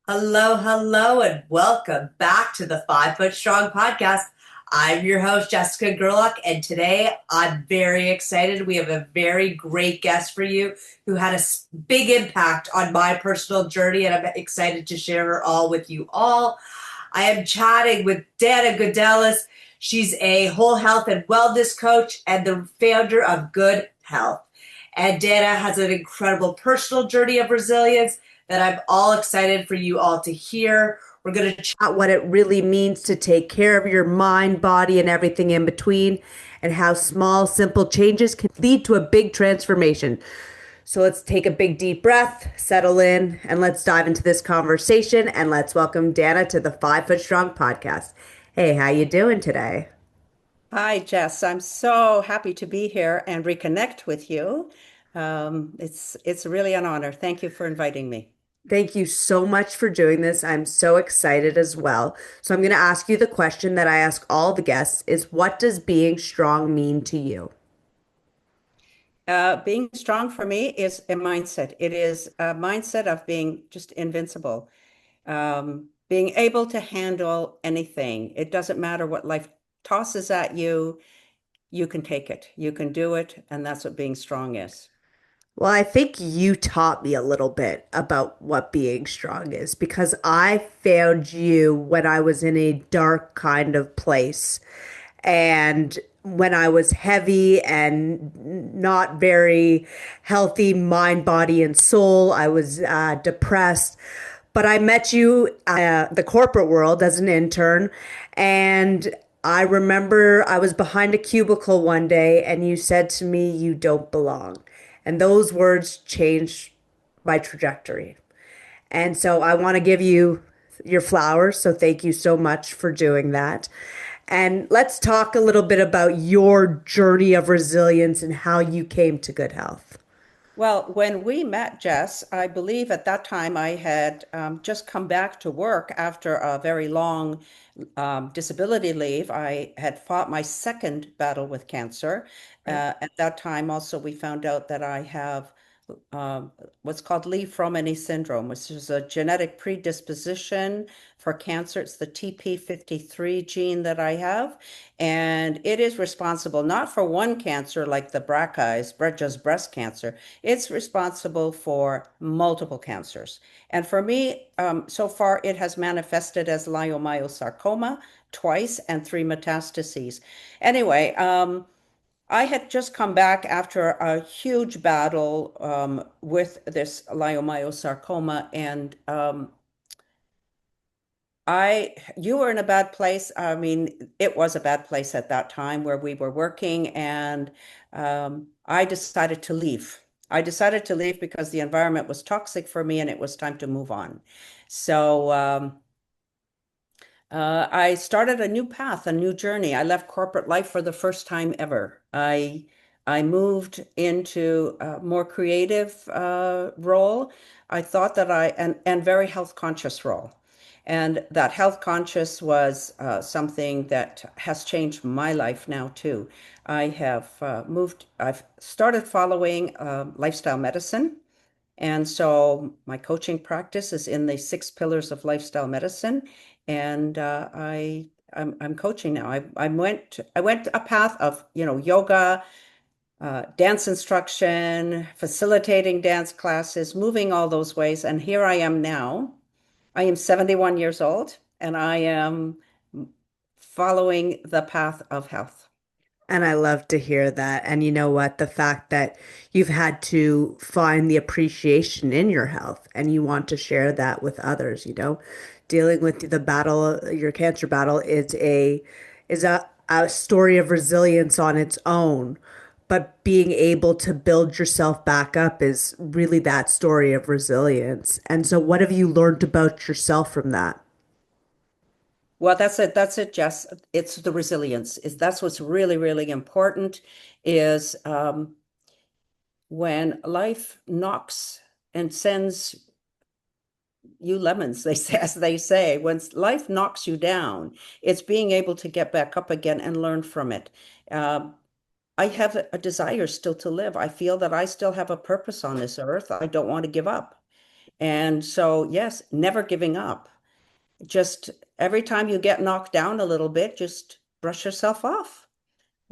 Hello, hello, and welcome back to the 5 Foot Strong podcast. I'm your host, Jessica Gerlock, and today I'm very excited. We have a very great guest for you who had a big impact on my personal journey, and I'm excited to share her all with you all. I am chatting with Dana Gudelis. She's a whole health and wellness coach and the founder of Gude Health. And Dana has an incredible personal journey of resilience that I'm all excited for you all to hear. We're going to chat what it really means to take care of your mind, body, and everything in between, and how small, simple changes can lead to a big transformation. So let's take a big deep breath, settle in, and let's dive into this conversation. And let's welcome Dana to the 5 Foot Strong podcast. Hey, how you doing today? Hi, Jess. I'm so happy to be here and reconnect with you. It's really an honor. Thank you for inviting me. Thank you so much for doing this. I'm so excited as well. So I'm going to ask you the question that I ask all the guests is what does being strong mean to you? Being strong for me is a mindset. It is a mindset of being just invincible, being able to handle anything. It doesn't matter what life tosses at you, you can take it, you can do it, and that's what being strong is. Well, I think you taught me a little bit about what being strong is because I found you when I was in a dark kind of place. And when I was heavy and not very healthy, mind, body, and soul, I was depressed. But I met you the corporate world as an intern, and I remember I was behind a cubicle one day, and you said to me, "You don't belong." And those words changed my trajectory. And so I want to give you your flowers. So thank you so much for doing that. And let's talk a little bit about your journey of resilience and how you came to good health. Well, when we met, Jess, I believe at that time I had just come back to work after a very long disability leave. I had fought my second battle with cancer. Right. At that time, also, we found out that I have what's called Lee-Fromeny syndrome, which is a genetic predisposition for cancer. It's the TP53 gene that I have, and it is responsible not for one cancer like the BRCA's, just breast cancer. It's responsible for multiple cancers. And for me, so far, it has manifested as leiomyosarcoma twice and three metastases. Anyway, I had just come back after a huge battle with this leiomyosarcoma, and you were in a bad place. I mean, it was a bad place at that time where we were working, and I decided to leave. I decided to leave because the environment was toxic for me, and it was time to move on. So I started a new path, a new journey. I left corporate life for the first time ever. I moved into a more creative role. I thought that and very health conscious role. And that health conscious was something that has changed my life now too. I've started following lifestyle medicine. And so my coaching practice is in the 6 pillars of lifestyle medicine, and I'm coaching now. I went a path of yoga, dance instruction, facilitating dance classes, moving all those ways, and here I am now. I am 71 years old, and I am following the path of health. And I love to hear that. And you know what? The fact that you've had to find the appreciation in your health and you want to share that with others, dealing with the battle, your cancer battle is a story of resilience on its own. But being able to build yourself back up is really that story of resilience. And so what have you learned about yourself from that? Well, that's it. That's it, Jess. It's the resilience. That's what's really, really important is when life knocks and sends you lemons, they say, as they say, when life knocks you down, it's being able to get back up again and learn from it. Um, I have a desire still to live. I feel that I still have a purpose on this earth. I don't want to give up. And so, yes, never giving up. Just every time you get knocked down a little bit, just brush yourself off.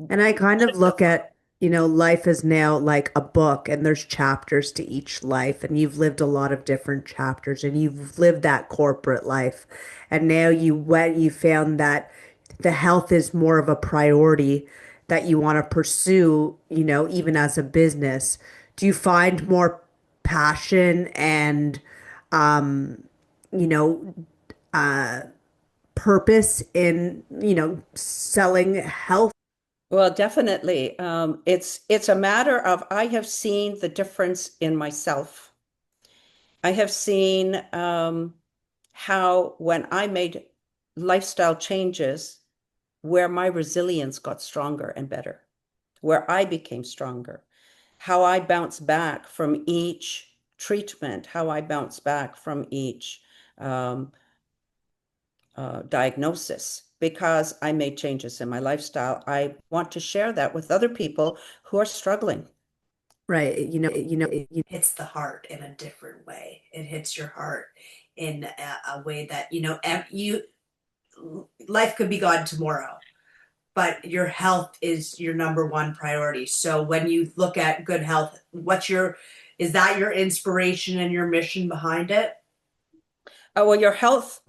And I kind Brush of yourself look at, life is now like a book and there's chapters to each life. And you've lived a lot of different chapters and you've lived that corporate life. And now you found that the health is more of a priority that you want to pursue, even as a business. Do you find more passion and, you know, purpose in, selling health? Well, definitely. It's a matter of I have seen the difference in myself. I have seen how when I made lifestyle changes, where my resilience got stronger and better, where I became stronger, how I bounce back from each treatment, how I bounce back from each um, diagnosis because I made changes in my lifestyle. I want to share that with other people who are struggling. Right. It hits the heart in a different way. It hits your heart in a way that, life could be gone tomorrow, but your health is your number one priority. So when you look at good health, is that your inspiration and your mission behind it? Oh, well, your health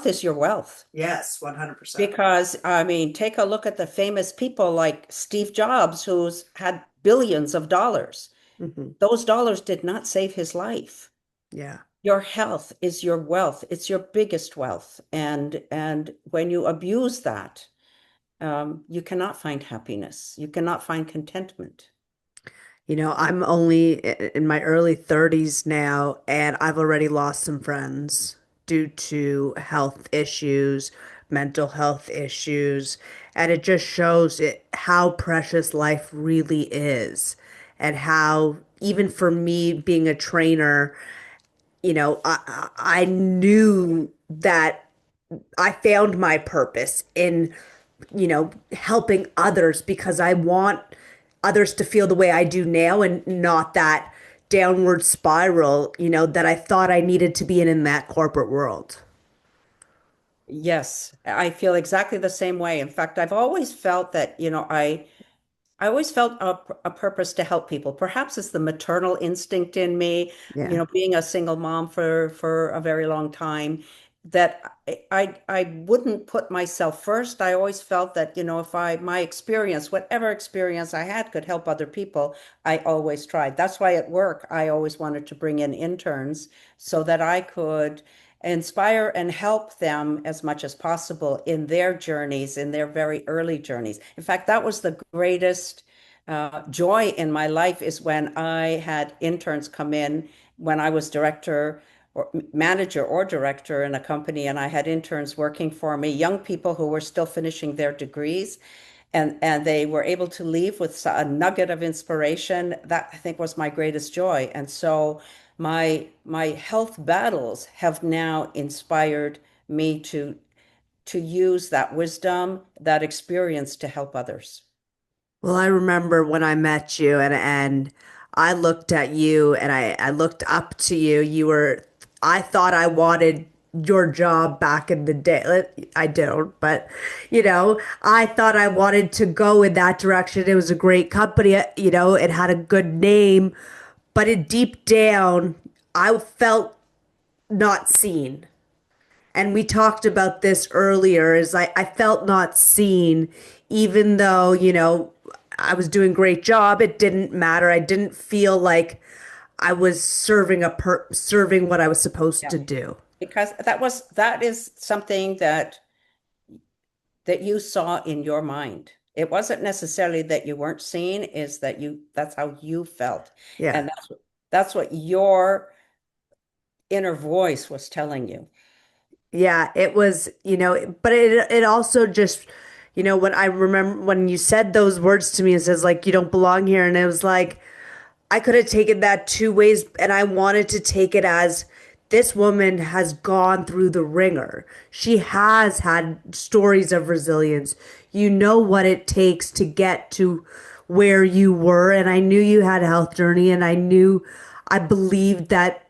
is your wealth. Yes, 100%. Because, I mean, take a look at the famous people like Steve Jobs, who's had billions of dollars. Hmm. Those dollars did not save his life. Yeah. Your health is your wealth. It's your biggest wealth. And when you abuse that, you cannot find happiness. You cannot find contentment. I'm only in my early 30s now, and I've already lost some friends due to health issues, mental health issues, and it just shows how precious life really is, and how even for me being a trainer, I knew that I found my purpose in, helping others because I want others to feel the way I do now and not that downward spiral, that I thought I needed to be in that corporate world. Yes, I feel exactly the same way. In fact, I've always felt that, I always felt a purpose to help people. Perhaps it's the maternal instinct in me, Yeah. being a single mom for a very long time, that I wouldn't put myself first. I always felt that, if my experience, whatever experience I had, could help other people, I always tried. That's why at work I always wanted to bring in interns so that I could inspire and help them as much as possible in their journeys, in their very early journeys. In fact, that was the greatest joy in my life is when I had interns come in when I was director or manager or director in a company, and I had interns working for me, young people who were still finishing their degrees. And they were able to leave with a nugget of inspiration. That I think was my greatest joy. And so my health battles have now inspired me to use that wisdom, that experience to help others. Well, I remember when I met you and I looked at you and I looked up to you. I thought I wanted your job back in the day. I don't, but I thought I wanted to go in that direction. It was a great company, it had a good name, but deep down, I felt not seen. And we talked about this earlier, is I felt not seen, even though, I was doing a great job. It didn't matter. I didn't feel like I was serving what I was supposed Yeah. to do. Because that is something that you saw in your mind. It wasn't necessarily that you weren't seen, is that that's how you felt. Yeah. And that's what your inner voice was telling you. Yeah, it was, but it also just, when I remember when you said those words to me, it says like you don't belong here, and it was like I could have taken that two ways, and I wanted to take it as this woman has gone through the ringer. She has had stories of resilience. You know what it takes to get to where you were, and I knew you had a health journey, and I believed that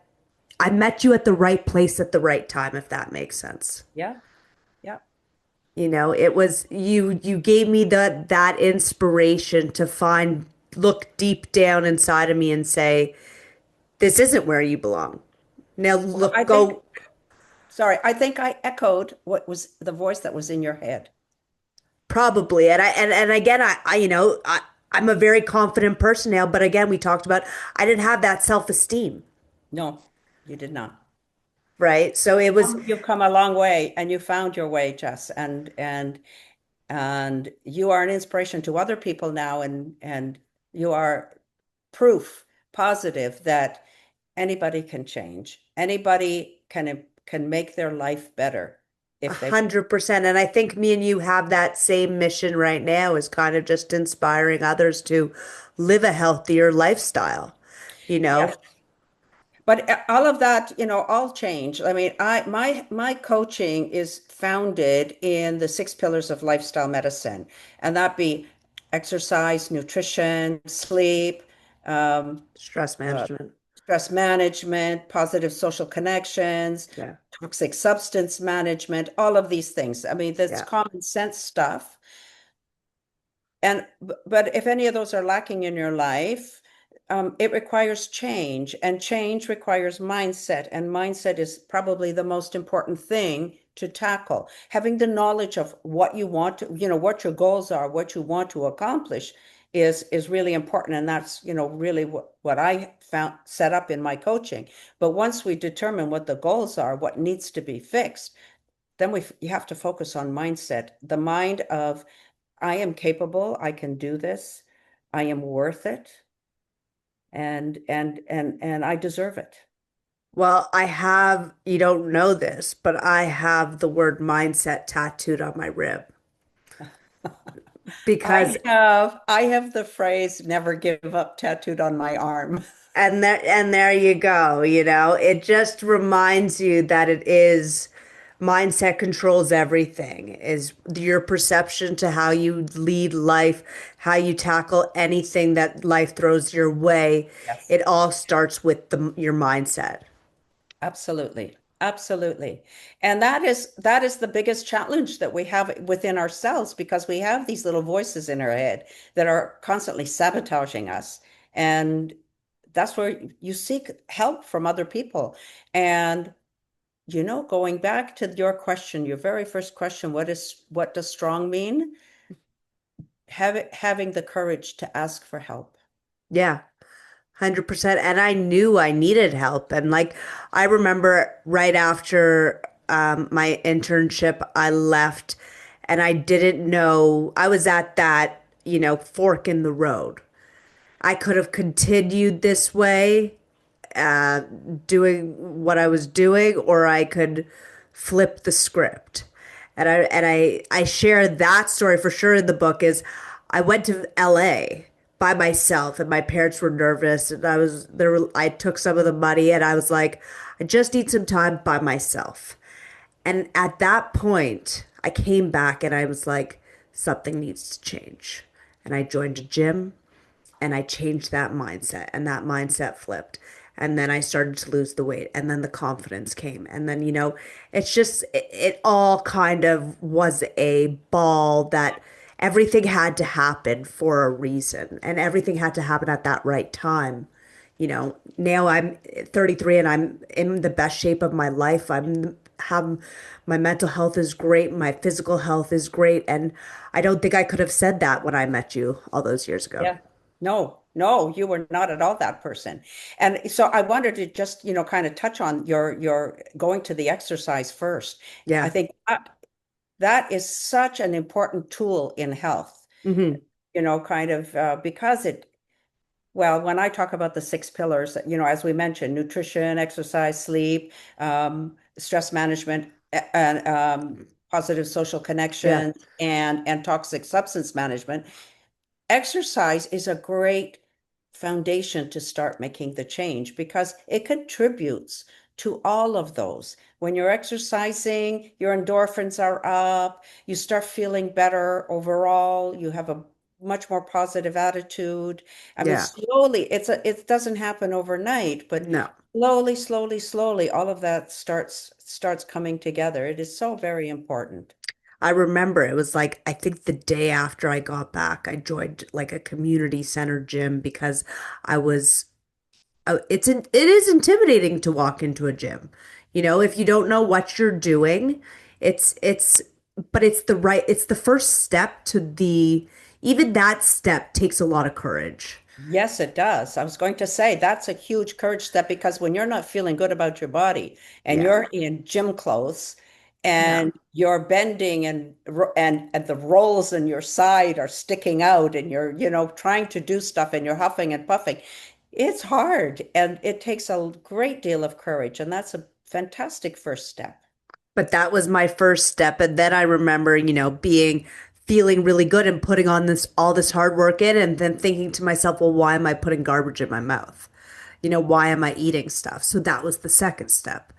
I met you at the right place at the right time, if that makes sense. Yeah, yeah. You know, it was you gave me that inspiration to find look deep down inside of me and say, this isn't where you belong. Now Well, look, go I think I echoed what was the voice that was in your head. probably. And again, I'm a very confident person now, but again, we talked about I didn't have that self-esteem, No, you did not. right? So it was You've come a long way and you found your way, Jess, and you are an inspiration to other people now, and you are proof positive that anybody can change. Anybody can make their life better if they want. 100%. And I think me and you have that same mission right now is kind of just inspiring others to live a healthier lifestyle, you know? Yes. But all of that, all change. I mean, my coaching is founded in the six pillars of lifestyle medicine, and that be exercise, nutrition, sleep, um, Stress uh, management. stress management, positive social connections, Yeah. toxic substance management, all of these things. I mean, that's Yeah. common sense stuff. And but if any of those are lacking in your life, it requires change, and change requires mindset, and mindset is probably the most important thing to tackle. Having the knowledge of what you want to, what your goals are, what you want to accomplish is really important, and that's, really what I found set up in my coaching. But once we determine what the goals are, what needs to be fixed, then you have to focus on mindset, the mind of I am capable, I can do this, I am worth it, and I deserve it. Well, you don't know this, but I have the word mindset tattooed on my rib because I have the phrase never give up tattooed on my arm. and there you go, it just reminds you that it is mindset controls everything, is your perception to how you lead life, how you tackle anything that life throws your way. Yes. It all starts with your mindset. Absolutely. Absolutely. And that is the biggest challenge that we have within ourselves, because we have these little voices in our head that are constantly sabotaging us. And that's where you seek help from other people. And going back to your question, your very first question, what does strong mean? Having the courage to ask for help. Yeah. 100%. And I knew I needed help. And like, I remember right after my internship, I left and I didn't know, I was at that, fork in the road. I could have continued this way, uh, doing what I was doing, or I could flip the script. And I share that story for sure in the book. Is I went to LA by myself and my parents were nervous and I was there. I took some of the money and I was like, I just need some time by myself. And at that point, I came back and I was like, something needs to change. And I joined a gym and I changed that mindset and that mindset flipped. And then I started to lose the weight and then the confidence came. And then, it's just, it all kind of was a ball that everything had to happen for a reason and everything had to happen at that right time. Now I'm 33 and I'm in the best shape of my life. Have my mental health is great, my physical health is great, and I don't think I could have said that when I met you all those years ago. Yeah. No, no, you were not at all that person. And so I wanted to just, kind of touch on your going to the exercise first. I Yeah. think that is such an important tool in health, Hmm. kind of because well, when I talk about the six pillars, as we mentioned, nutrition, exercise, sleep, stress management, and positive social Yeah. connections, and toxic substance management. Exercise is a great foundation to start making the change because it contributes to all of those. When you're exercising, your endorphins are up, you start feeling better overall, you have a much more positive attitude. I mean, Yeah. slowly, it doesn't happen overnight, but No. slowly, slowly, slowly, all of that starts coming together. It is so very important. I remember it was like, I think the day after I got back, I joined like a community center gym because I was, it is intimidating to walk into a gym. You know, if you don't know what you're doing, it's, but it's the first step to even that step takes a lot of courage. Yes, it does. I was going to say that's a huge courage step because when you're not feeling good about your body and Yeah. you're in gym clothes Yeah. and you're bending and the rolls in your side are sticking out and you're, trying to do stuff and you're huffing and puffing, it's hard and it takes a great deal of courage. And that's a fantastic first step. But that was my first step. And then I remember, feeling really good and putting on all this hard work in, and then thinking to myself, well, why am I putting garbage in my mouth? Why am I eating stuff? So that was the second step.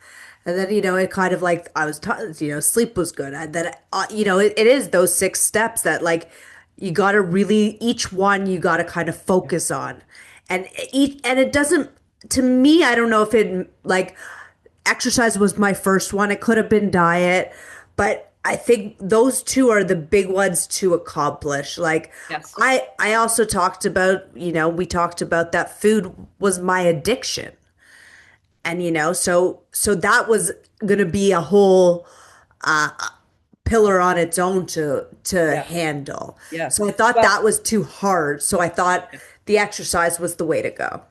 And then, it kind of like I was taught, sleep was good. And then, it is those six steps that like you got to really, each one you got to kind of focus on. And it doesn't, to me, I don't know if it like, exercise was my first one. It could have been diet, but I think those two are the big ones to accomplish. Like Yes. I also talked about, we talked about that food was my addiction. And so that was going to be a whole pillar on its own to Yeah. handle. Yeah. So I thought Well, that was too hard. So I thought the exercise was the way to go.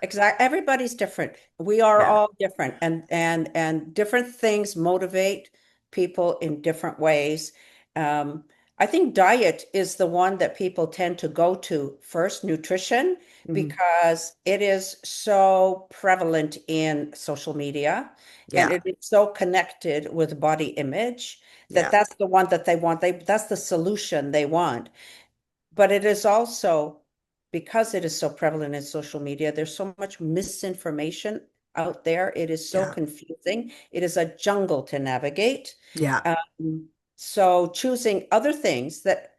exactly. Everybody's different. We are Yeah. all different and different things motivate people in different ways. Um, I think diet is the one that people tend to go to first, nutrition, Mhm. because it is so prevalent in social media and Yeah. it is so connected with body image that Yeah. that's the one that they want. That's the solution they want. But it is also because it is so prevalent in social media, there's so much misinformation out there. It is so Yeah. confusing. It is a jungle to navigate. Yeah. So choosing other things that,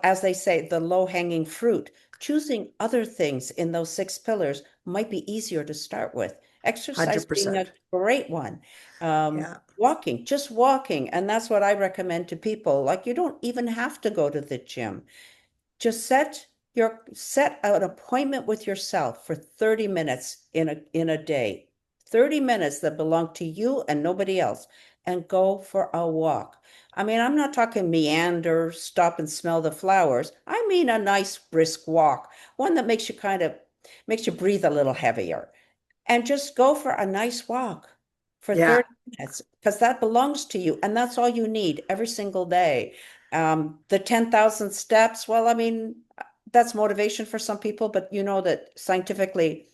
as they say, the low-hanging fruit, choosing other things in those six pillars might be easier to start with. Exercise being a 100%. great one. Yeah. Walking, just walking. And that's what I recommend to people. Like you don't even have to go to the gym. Just set an appointment with yourself for 30 minutes in a day. 30 minutes that belong to you and nobody else and go for a walk. I mean, I'm not talking meander, stop and smell the flowers. I mean a nice brisk walk, one that makes you breathe a little heavier and just go for a nice walk for Yeah. 30 minutes because that belongs to you and that's all you need every single day. The 10,000 steps, well, I mean, that's motivation for some people, but you know that scientifically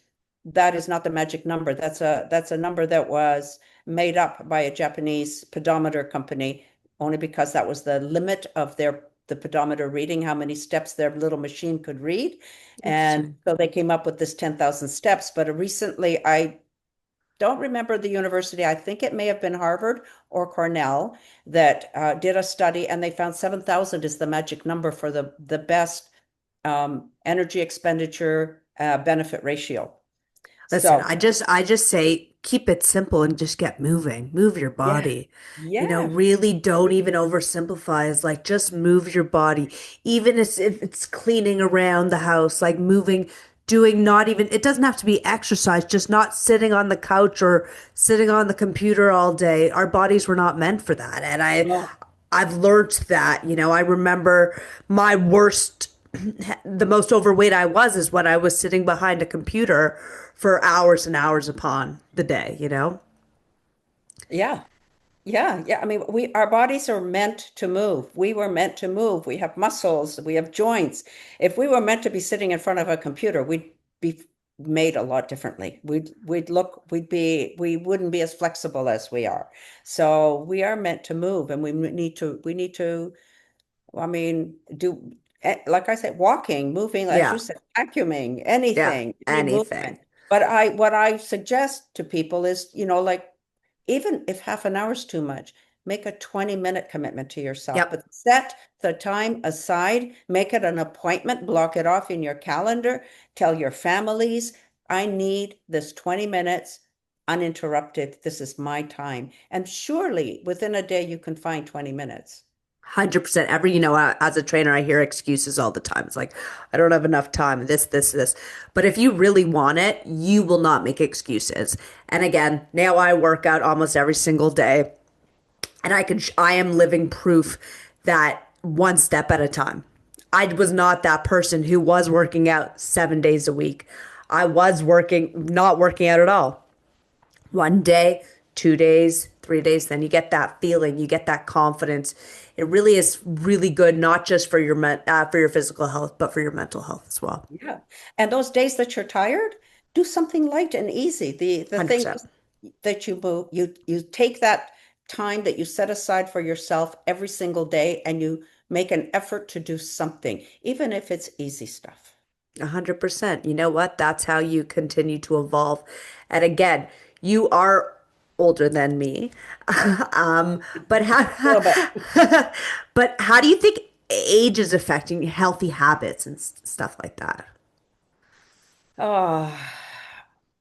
that is not the magic number. That's a number that was made up by a Japanese pedometer company only because that was the limit of the pedometer reading, how many steps their little machine could read. And Interesting. so they came up with this 10,000 steps. But recently, I don't remember the university. I think it may have been Harvard or Cornell that did a study, and they found 7,000 is the magic number for the best energy expenditure benefit ratio. Listen, So, I just say keep it simple and just get moving. Move your yeah, body. yeah, Really don't even oversimplify. It's like just move your body. Even if it's cleaning around the house, like moving, doing not even, it doesn't have to be exercise, just not sitting on the couch or sitting on the computer all day. Our bodies were not meant for that. And no, I've learned that, I remember my worst, the most overweight I was is when I was sitting behind a computer for hours and hours upon the day. yeah. Yeah, yeah. I mean, our bodies are meant to move. We were meant to move. We have muscles, we have joints. If we were meant to be sitting in front of a computer, we'd be made a lot differently. We wouldn't be as flexible as we are. So we are meant to move, and we need to, I mean, like I said, walking, moving, as you Yeah. said, vacuuming, Yeah. anything, any movement. Anything. But what I suggest to people is, like even if half an hour is too much, make a 20-minute commitment to yourself, Yep. but set the time aside, make it an appointment, block it off in your calendar, tell your families, I need this 20 minutes uninterrupted. This is my time. And surely within a day, you can find 20 minutes. 100%. As a trainer, I hear excuses all the time. It's like, I don't have enough time, this. But if you really want it, you will not make excuses. And again, now I work out almost every single day, and I am living proof that one step at a time. I was not that person who was working out 7 days a week. I was not working out at all. One day, 2 days, 3 days, then you get that feeling, you get that confidence. It really is really good, not just for for your physical health, but for your mental health as well. Yeah. And those days that you're tired, do something light and easy. The thing 100%. is that you take that time that you set aside for yourself every single day and you make an effort to do something, even if it's easy stuff. 100%. You know what? That's how you continue to evolve. And again, you are older than me. um, but A how, little bit. but how do you think age is affecting healthy habits and stuff like that? Oh,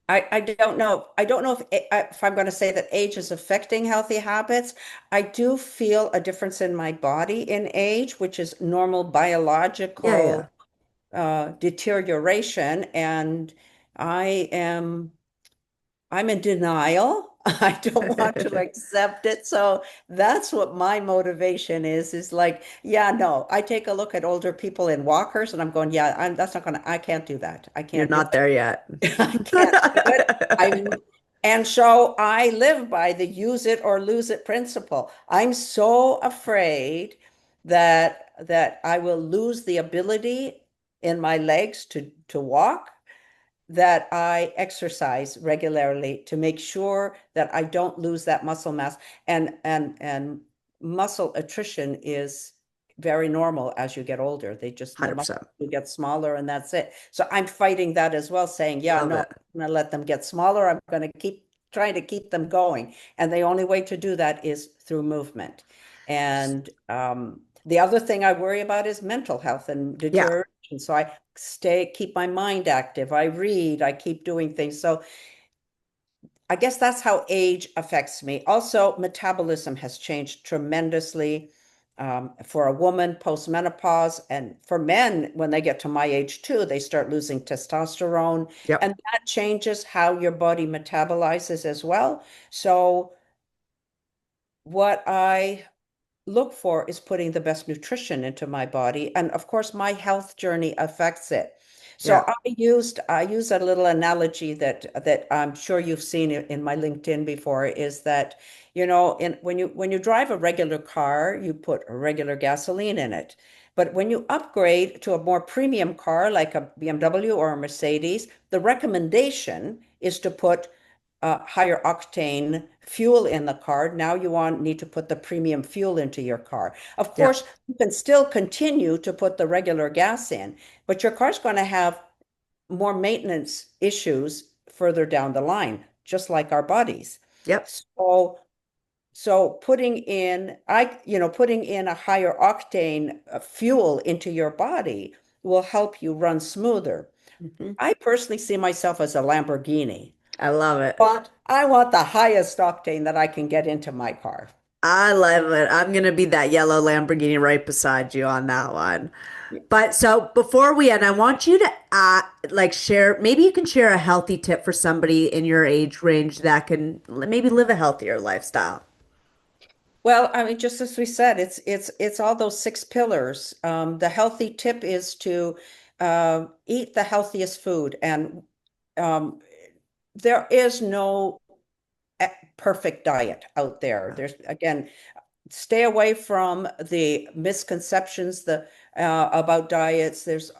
I don't know. I don't know if I'm going to say that age is affecting healthy habits. I do feel a difference in my body in age, which is normal Yeah, yeah. biological deterioration, and I am I'm in denial. I don't want to accept it. So that's what my motivation is like, yeah, no, I take a look at older people in walkers and I'm going, yeah, that's not gonna, I can't do that. I You're can't do not there yet. it. I can't do it. I'm, and so I live by the use it or lose it principle. I'm so afraid that I will lose the ability in my legs to walk, that I exercise regularly to make sure that I don't lose that muscle mass. And muscle attrition is very normal as you get older. The muscles 100%. get smaller and that's it. So I'm fighting that as well, saying, yeah, Love no, it. I'm going to let them get smaller. I'm going to keep trying to keep them going. And the only way to do that is through movement. And the other thing I worry about is mental health and Yeah, deterioration. So I keep my mind active. I read, I keep doing things. So I guess that's how age affects me. Also, metabolism has changed tremendously for a woman post-menopause, and for men, when they get to my age too, they start losing testosterone, and yep, that changes how your body metabolizes as well. So what I look for is putting the best nutrition into my body. And of course, my health journey affects it. So yeah, I use a little analogy that I'm sure you've seen in my LinkedIn before, is that, when you drive a regular car, you put regular gasoline in it. But when you upgrade to a more premium car like a BMW or a Mercedes, the recommendation is to put higher octane fuel in the car. Now need to put the premium fuel into your car. Of yep, course, you can still continue to put the regular gas in, but your car's going to have more maintenance issues further down the line, just like our bodies. yep. So putting in a higher octane fuel into your body will help you run smoother. Mhm. I personally see myself as a Lamborghini. I love it. But I want the highest octane that I can get into my car. I love it. I'm gonna be that yellow Lamborghini right beside you on that one. But so before we end, I want you to share, maybe you can share a healthy tip for somebody in your age range that can maybe live a healthier lifestyle. Well, I mean, just as we said, it's all those six pillars. The healthy tip is to eat the healthiest food, and um, there is no perfect diet out there. There's again, stay away from the misconceptions about diets. There's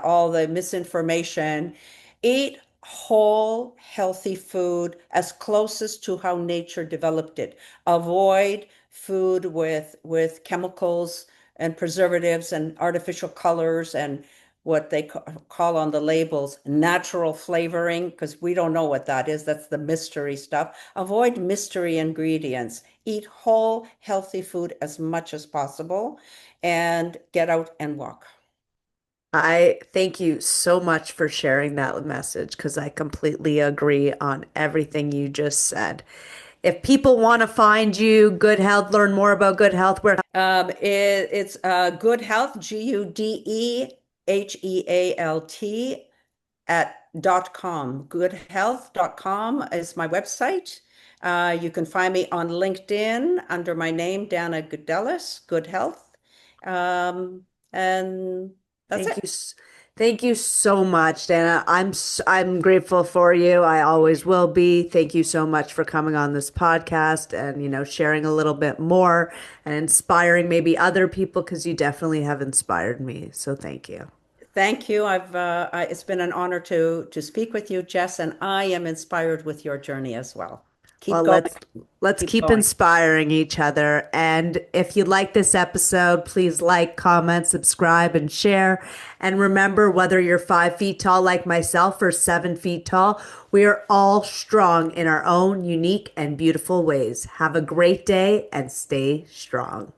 all the misinformation. Eat whole, healthy food as closest to how nature developed it. Avoid food with chemicals and preservatives and artificial colors and what they call on the labels natural flavoring, because we don't know what that is. That's the mystery stuff. Avoid mystery ingredients. Eat whole, healthy food as much as possible and get out and walk. I thank you so much for sharing that message because I completely agree on everything you just said. If people want to find you, Good Health, learn more about Good Health, where It's Gude Health, GudeHealt at .com. Gudehealth.com is my website. You can find me on LinkedIn under my name, Dana Gudelis, Gude Health. And that's thank it. you. Thank you so much, Dana. I'm grateful for you. I always will be. Thank you so much for coming on this podcast and, sharing a little bit more and inspiring maybe other people because you definitely have inspired me. So thank you. Thank you. It's been an honor to speak with you, Jess, and I am inspired with your journey as well. Well, Keep going, let's keep keep going. inspiring each other. And if you like this episode, please like, comment, subscribe, and share. And remember, whether you're 5 feet tall like myself or 7 feet tall, we are all strong in our own unique and beautiful ways. Have a great day and stay strong.